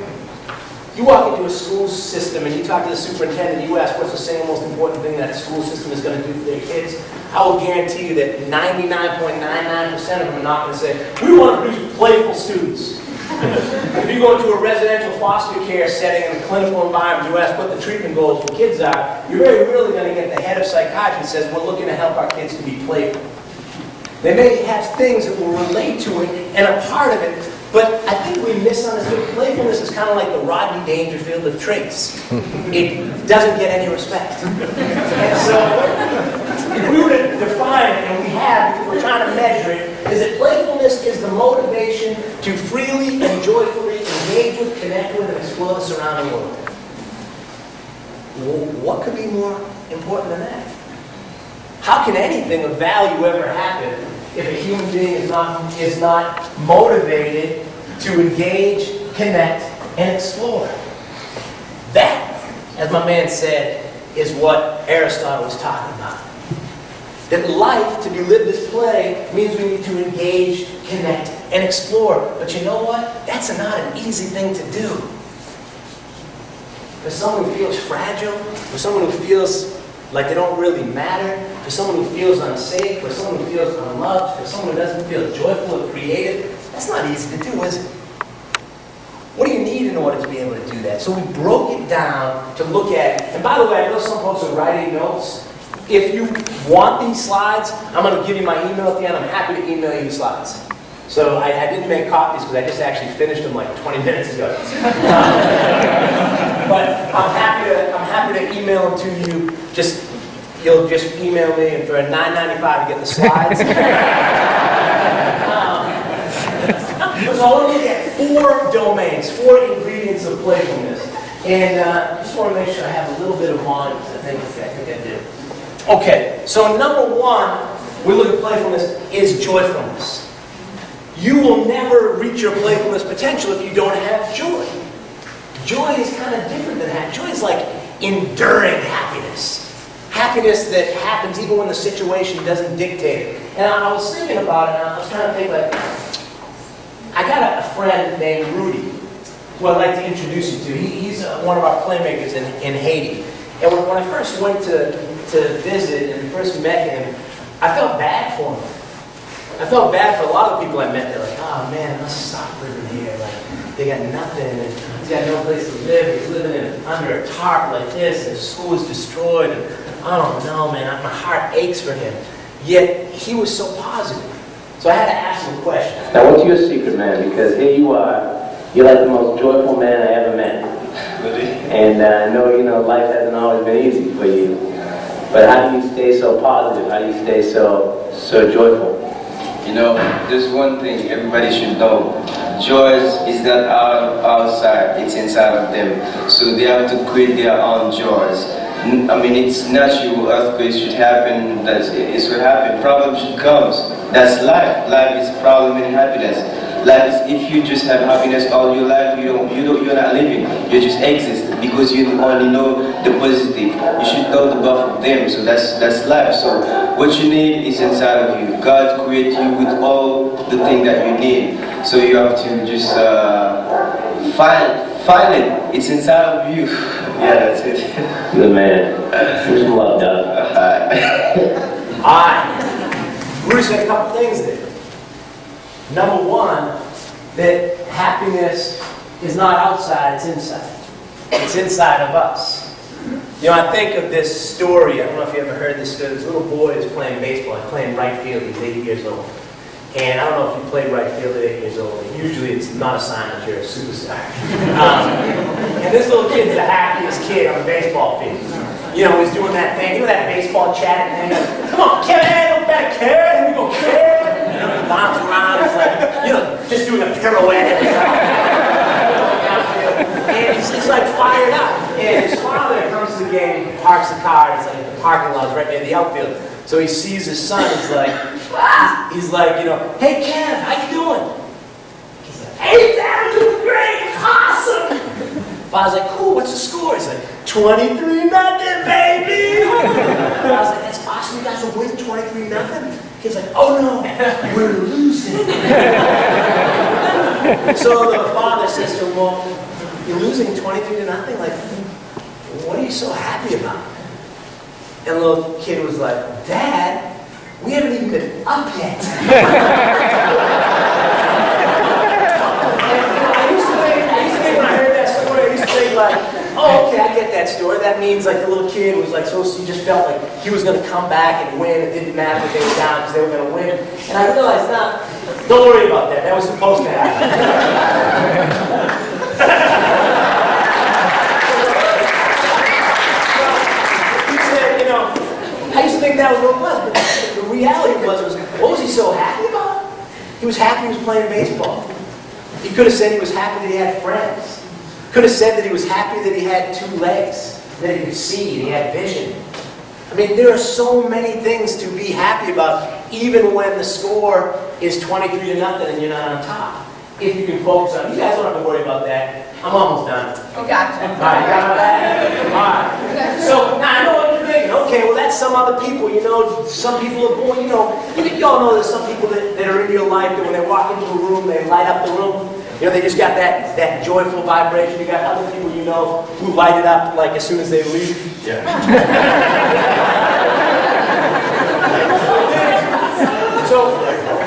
you walk into a school system and you talk to the superintendent, you ask what's the single most important thing that a school system is going to do for their kids, I will guarantee you that 99.99% of them are not going to say, we want to produce playful students. If you go into a residential foster care setting in a clinical environment, you ask what the treatment goals for kids are, you're very really going to get the head of psychiatry that says, we're looking to help our kids to be playful. They may have things that will relate to it and are part of it, but I think we misunderstood. Playfulness is kind of like the Rodney Dangerfield of traits. It doesn't get any respect. And so, if we were to define it, and we have, because we're trying to measure it, is that playfulness is the motivation to freely and joyfully engage with, connect with, and explore the surrounding world. Well, what could be more important than that? How can anything of value ever happen if a human being is not motivated to engage, connect, and explore? That, as my man said, is what Aristotle was talking about. That life, to be lived as play, means we need to engage, connect, and explore. But you know what? That's not an easy thing to do. For someone who feels fragile, for someone who feels like they don't really matter, for someone who feels unsafe, for someone who feels unloved, for someone who doesn't feel joyful or creative, that's not easy to do, is it? What do you need in order to be able to do that? So we broke it down to look at, and by the way, I know some folks are writing notes. If you want these slides, I'm going to give you my email at the end. I'm happy to email you the slides. So I didn't make copies because I just actually finished them like 20 minutes ago. But I'm happy to email them to you. You'll just email me, and for $9.95 to get the slides. So I want to look at 4 domains, 4 ingredients of playfulness, and I just want to make sure I have a little bit of volume because I think I do. Okay, so number 1, we look at playfulness is joyfulness. You will never reach your playfulness potential if you don't have joy. Joy is kind of different than that. Joy is like enduring happiness. Happiness that happens even when the situation doesn't dictate it. And I was thinking about it, and I was trying to think like, I got a friend named Rudy, who I'd like to introduce you to. He's one of our playmakers in Haiti. And when I first went to visit and first met him, I felt bad for him. I felt bad for a lot of people I met. They're like, oh man, let's stop living here. Like, they got nothing, and he's got no place to live. He's living under a tarp like this, and his school is destroyed. And I don't know, man. My heart aches for him. Yet he was so positive. So I had to ask him a question. Now, what's your secret, man? Because here you are, you're like the most joyful man I ever met. And I know, life hasn't always been easy for you. But how do you stay so positive? How do you stay so joyful? There's one thing everybody should know. Joy is not outside, it's inside of them. So they have to create their own joys. I mean, it's natural, earthquakes should happen, it should happen, problems should come. That's life. Life is problem and happiness. Life is, if you just have happiness all your life, you're not living. You just exist because you only know the positive. You should know the both of them. So that's life. So what you need is inside of you. God created you with all the things that you need. So you have to just find it. It's inside of you. Yeah, that's it. Good man. Here's some love, Doug. Bruce said a couple things there. Number one, that happiness is not outside, it's inside. It's inside of us. I think of this story. I don't know if you ever heard this story. This little boy is playing baseball. He's playing right field. He's 8 years old. And I don't know if you played right field at 8 years old. Usually it's not a sign that you're a superstar. And this little kid's the happiest kid on the baseball field. He's doing that thing. That baseball chat thing. Come on, kid, don't bet a kid. And we go, kid. He bounces around. It's like, just doing a pirouette every time. And he's like fired up. And his father comes to the game, parks the car. It's like the parking lot's right near the outfield. So he sees his son. He's like, hey Kev, how you doing? He's like, hey Dad, I'm doing great. It's awesome. Father's like, cool. What's the score? He's like, 23-0, baby. Father's like, that's awesome. You guys are winning 23-0. He's like, oh no, we're losing. So the father says to him, well, you're losing 23-0? Like, what are you so happy about? And the little kid was like, Dad, we haven't even been up yet. I used to think when I heard that story, I used to think like, oh, okay, I get that story. That means like the little kid was like, he just felt like he was going to come back and win. It didn't matter that they were down because they were going to win. And I realized, don't worry about that. That was supposed to happen. I used to think that was what it was, but the reality was what was he so happy about? He was happy he was playing baseball. He could have said he was happy that he had friends. Could have said that he was happy that he had 2 legs, that he could see, and he had vision. I mean, there are so many things to be happy about, even when the score is 23-0 and you're not on top. If you can focus on it. You guys don't have to worry about that. I'm almost done. Oh, gotcha. All right, you got my back? All right. So, now I know what you're thinking. Okay, well, that's some other people. Some people are born, you all know there's some people that are in your life that when they walk into a room, they light up the room. They just got that joyful vibration. You got other people who light it up like as soon as they leave. Yeah. So,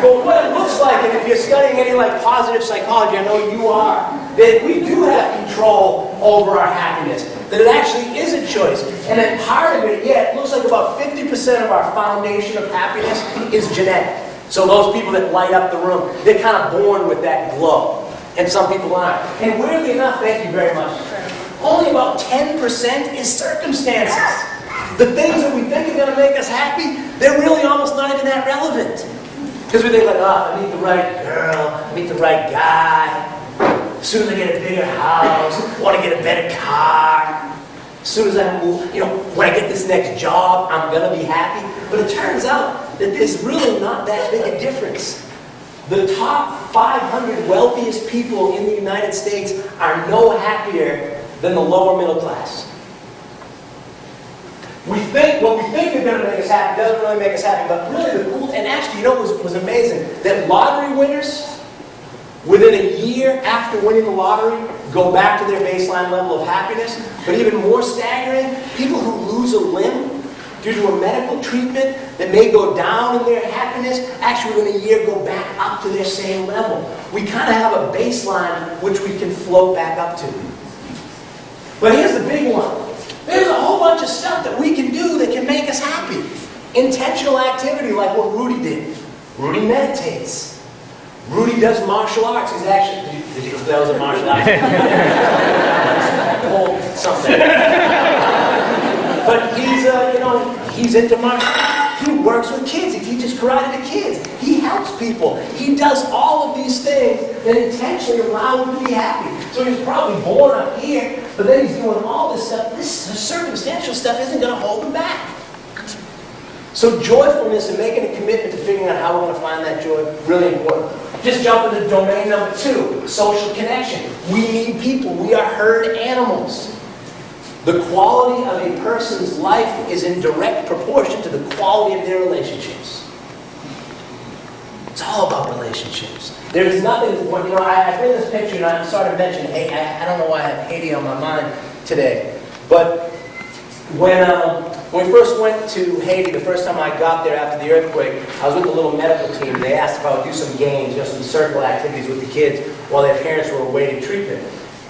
but what it looks like, and if you're studying any positive psychology, I know you are, that we do have control over our happiness. That it actually is a choice. And that part of it, it looks like about 50% of our foundation of happiness is genetic. So those people that light up the room, they're kind of born with that glow. And some people aren't. And weirdly enough, thank you very much, only about 10% is circumstances. The things that we think are going to make us happy, they're really almost not even that relevant. Because we think like, I meet the right girl, I meet the right guy. As soon as I get a bigger house, I want to get a better car. As soon as I move, when I get this next job, I'm going to be happy. But it turns out that there's really not that big a difference. The top 500 wealthiest people in the United States are no happier than the lower middle class. What we think is going to make us happy doesn't really make us happy, but really the cool, and actually, what was amazing? That lottery winners, within a year after winning the lottery, go back to their baseline level of happiness. But even more staggering, people who lose a limb due to a medical treatment that may go down in their happiness, actually within a year go back up to their same level. We kind of have a baseline which we can float back up to. But here's the big one. There's a whole bunch of stuff that we can do that can make us happy. Intentional activity like what Rudy did. Rudy meditates. Rudy does martial arts. He's actually, that was a martial arts. Hold something. But he's, he's into martial arts. He works with kids. He teaches karate to kids. He helps people. He does all of these things that intentionally allow him to be happy. So he was probably born up here, but then he's doing all this stuff. This circumstantial stuff isn't going to hold him back. So joyfulness and making a commitment to figuring out how we're going to find that joy, really important. Just jump into domain number 2, social connection. We need people. We are herd animals. The quality of a person's life is in direct proportion to the quality of their relationships. It's all about relationships. There is nothing, I bring this picture and I'm sorry to mention, hey, I don't know why I have Haiti on my mind today, but when we first went to Haiti, the first time I got there after the earthquake, I was with a little medical team and they asked if I would do some games, some circle activities with the kids while their parents were awaiting treatment.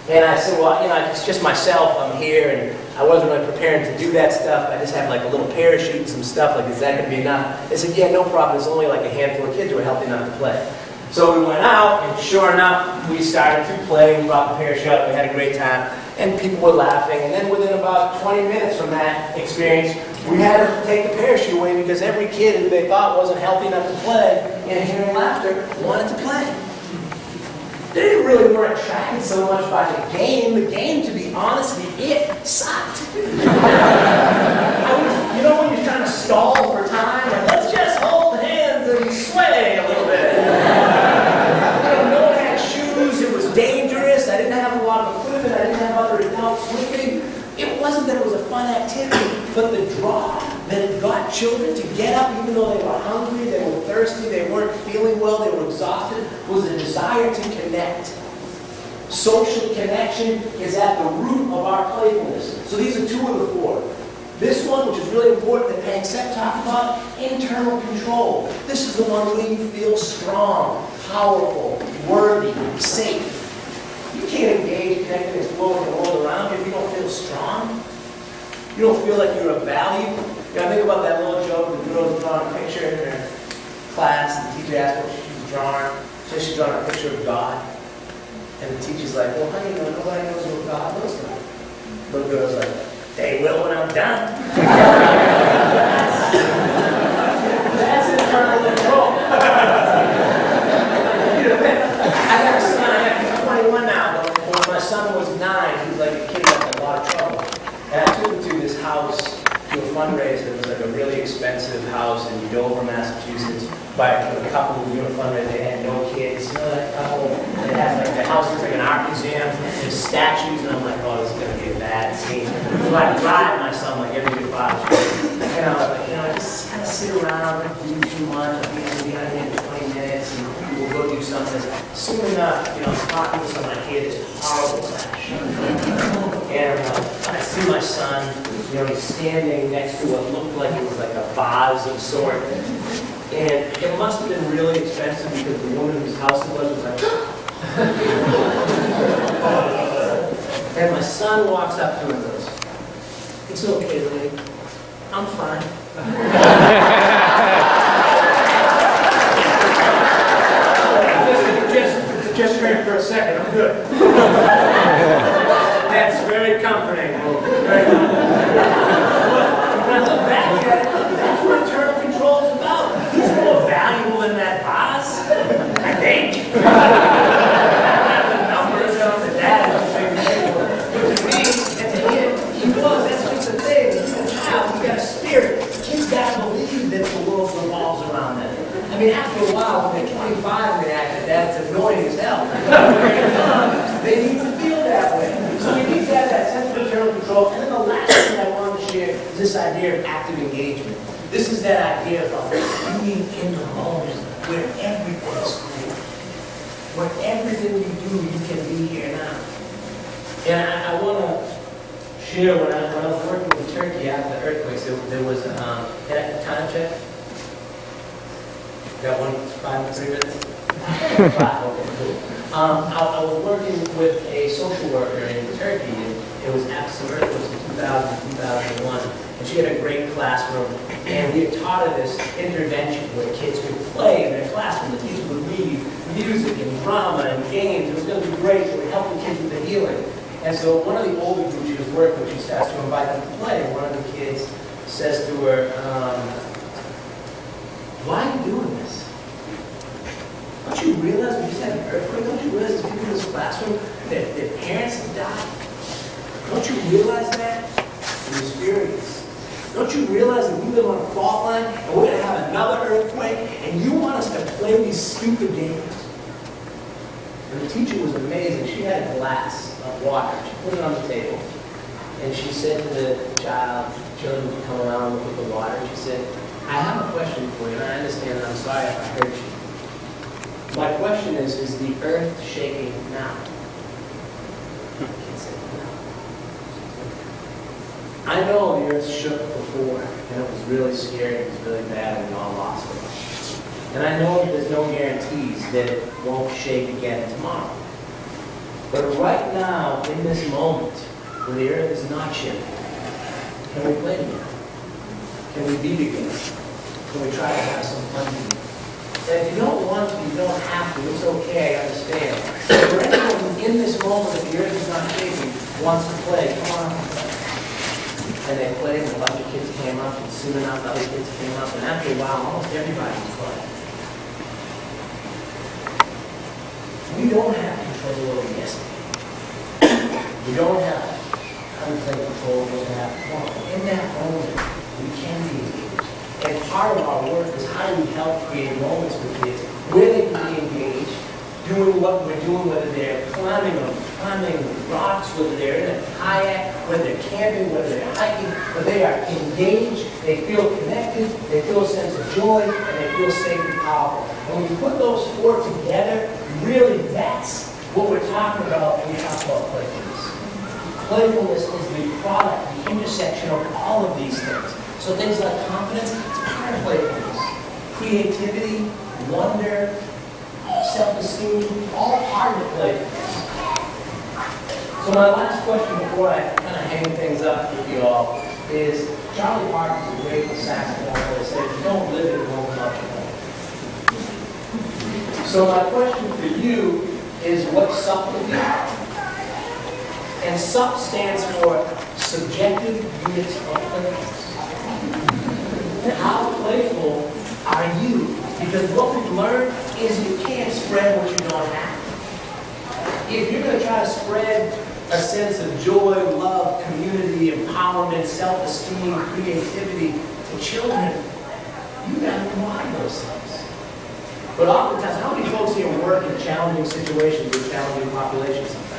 And I said, well, it's just myself, I'm here, and I wasn't really preparing to do that stuff. I just have like a little parachute and some stuff, like, is that going to be enough? They said, yeah, no problem, there's only like a handful of kids who are healthy enough to play. So we went out, and sure enough, we started to play, we brought the parachute up, we had a great time, and people were laughing, and then within about 20 minutes from that experience, we had to take the parachute away because every kid who they thought wasn't healthy enough to play, and hearing laughter, wanted to play. They really weren't attracted so much by the game. The game, to be honest, it sucked. When you're trying to stall for time, and let's just hold hands and sway a little bit. No one had shoes, it was dangerous, I didn't have a lot of equipment, I didn't have other adults with me. It wasn't that it was a fun activity, but the draw that it got children to get up even though they were hungry, they were thirsty, they weren't feeling well, they were exhausted, was a desire to connect. Social connection is at the root of our playfulness. So these are 2 of the 4. This one, which is really important that Panksepp talked about, internal control. This is the one where you feel strong, powerful, worthy, safe. You can't engage, connect, and explore with the world around you if you don't feel strong. You don't feel like you're of value. I think about that little joke, the girl drawing a picture in her class, and the teacher asked what she's drawing. So she's drawing a picture of God. And the teacher's like, well, honey, nobody knows what God looks like. The little girl's like, they will when I'm done. That's internal control. I got a son, he's 21 now, but when my son was 9, he was like a kid that had a lot of trouble. And I took him to this house, to a fundraiser. It was like a really expensive house in Dover, Massachusetts, by a couple who were doing a fundraiser. They had no kids. That couple, they had like the house was like an art museum. There's statues, and I'm like, oh, this is gonna be a bad scene. So I drive my son like every good father. And I was like, just kind of sit around, don't do too much. I'll be out here in 20 minutes, and we'll go do something. Soon enough, I'm talking to someone here, this horrible crash. And I see my son, he's standing next to what looked like it was like a vase of sort. And it must have been really expensive because the woman whose house it was like, and my son walks up to her and goes, it's okay, lady, I'm fine. Just drink for a second, I'm good. That's very comforting. Very comforting. When I look back at it, that's what internal control is about. He's more valuable than that vase, I think. I have the numbers on the data. But to me, and to him, he was. That's just the thing. He's a child. He's got a spirit. Kids got to believe that the world revolves around them. I mean, after a while, when they're 25 and they act like that, it's annoying as hell. They need to feel that way. So we need to have that sense of internal control. And then the last thing I want to share is this idea of active engagement. This is that idea of being in the moment where everything is cool. Where everything you do, you can be here now. And I want to Sure, when I was working with Turkey after the earthquakes, there was a time check. Got 3 minutes? 5, okay, cool. I was working with a social worker in Turkey, and it was after some earthquakes in 2000, 2001, and she had a great classroom, and we had taught her this intervention where kids could play in their classroom. The teachers would read music and drama and games. It was going to be great. It would help the kids with the healing. And so one of the older groups she was working with, she starts to invite them to play. And one of the kids says to her, why are you doing this? Don't you realize we just had an earthquake? Don't you realize there's people in this classroom, their parents have died? Don't you realize that? And he was furious. Don't you realize that we live on a fault line and we're going to have another earthquake and you want us to play these stupid games? And the teacher was amazing. She had a glass of water. She put it on the table. And she said to the child, children would come around and look at the water. She said, I have a question for you, and I understand, and I'm sorry if I hurt you. My question is the earth shaking now? The kid said, no. I know the earth shook before, and it was really scary, it was really bad, and we all lost it. And I know that there's no guarantees that it won't shake again tomorrow. But right now, in this moment, where the earth is not shaking, can we play together? Can we be together? Can we try to have some fun together? And if you don't want to, you don't have to. It's okay, I understand. But for anyone who in this moment, if the earth is not shaking, wants to play, come on and play. And they played, and a bunch of kids came up, and soon enough, other kids came up, and after a while, almost everybody was playing. We don't have control over yesterday. We don't have complete control over what happened. In that moment, we can be engaged. And part of our work is how do we help create moments with kids where they can be engaged, doing what we're doing, whether they're climbing rocks, whether they're in a kayak, whether they're camping, whether they're hiking, but they are engaged, they feel connected, they feel a sense of joy, and they feel safe and powerful. And when you put those 4 together, really that's what we're talking about when we talk about playfulness. Playfulness is the product, the intersection of all of these things. So things like confidence, it's part of playfulness. Creativity, wonder, self-esteem, all part of playfulness. So my last question before I kind of hang things up with you all is, Charlie Parker is a great saxophone player, said, if you don't live it, it won't come out your home. So my question for you is, what SUP would be? And SUP stands for Subjective Units of Playfulness. How playful are you? Because what we've learned is you can't spread what you don't have. If you're going to try to spread a sense of joy, love, community, empowerment, self-esteem, creativity to children, you've got to combine those things. But oftentimes, how many folks here work in challenging situations with challenging populations sometimes?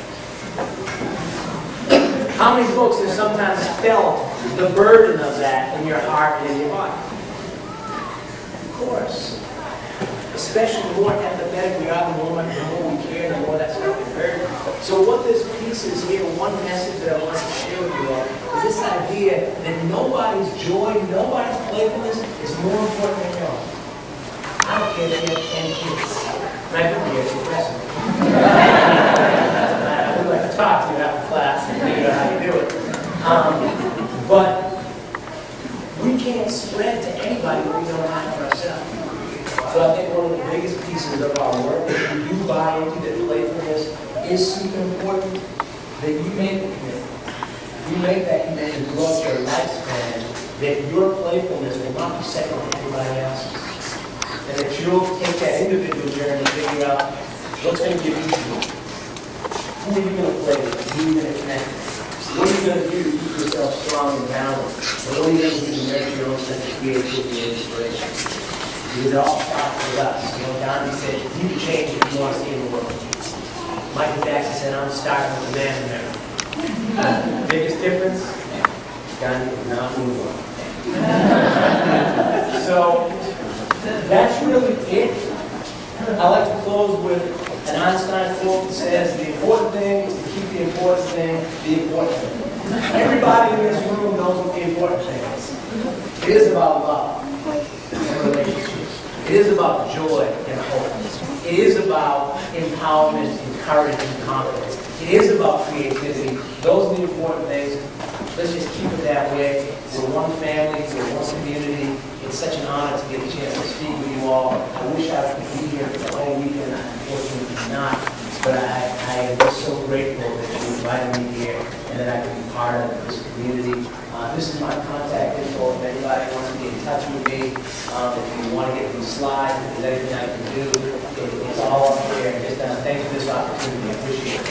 How many folks have sometimes felt the burden of that in your heart and in your body? Of course. Especially the more empathetic we are, the more we care, the more that stuff is heard. So what this piece is here, one message that I want to share with you all, is this idea that nobody's joy, nobody's playfulness is more important than your own. I don't care if you have 10 kids. And I could be a professor. I would like to talk to you after class and figure out how you do it. But we can't spread to anybody what we don't have for ourselves. So I think one of the biggest pieces of our work is we do buy into that playfulness is super important, that you make the commitment. You make that commitment throughout your lifespan, that your playfulness will not be second to anybody else's. And that you'll take that individual journey and figure out what's going to give you joy. Who are you going to play with? Who are you going to connect with? What are you going to do to keep yourself strong and balanced? What are you going to do to nurture your own sense of creativity and inspiration? Because it all starts with us. You know, Gandhi said, you change what you want to see in the world. Michael Jackson said, I'm starting with the man in there. Biggest difference? Gandhi did not move on. So, that's really it. I like to close with an Einstein quote that says, the important thing is to keep the important thing the important thing. Everybody in this room knows what the important thing is. It is about love and relationships. It is about joy and hope. It is about empowerment and courage and confidence. It is about creativity. Those are the important things. Let's just keep it that way. We're one family, we're one community. It's such an honor to get a chance to speak with you all. I wish I could be here for the whole weekend. Unfortunately not. But I am just so grateful that you invited me here and that I can be part of this community. This is my contact info. If anybody wants to get in touch with me, if you want to get some slides, if there's anything I can do, it's all up here. Just thanks for this opportunity. I appreciate it.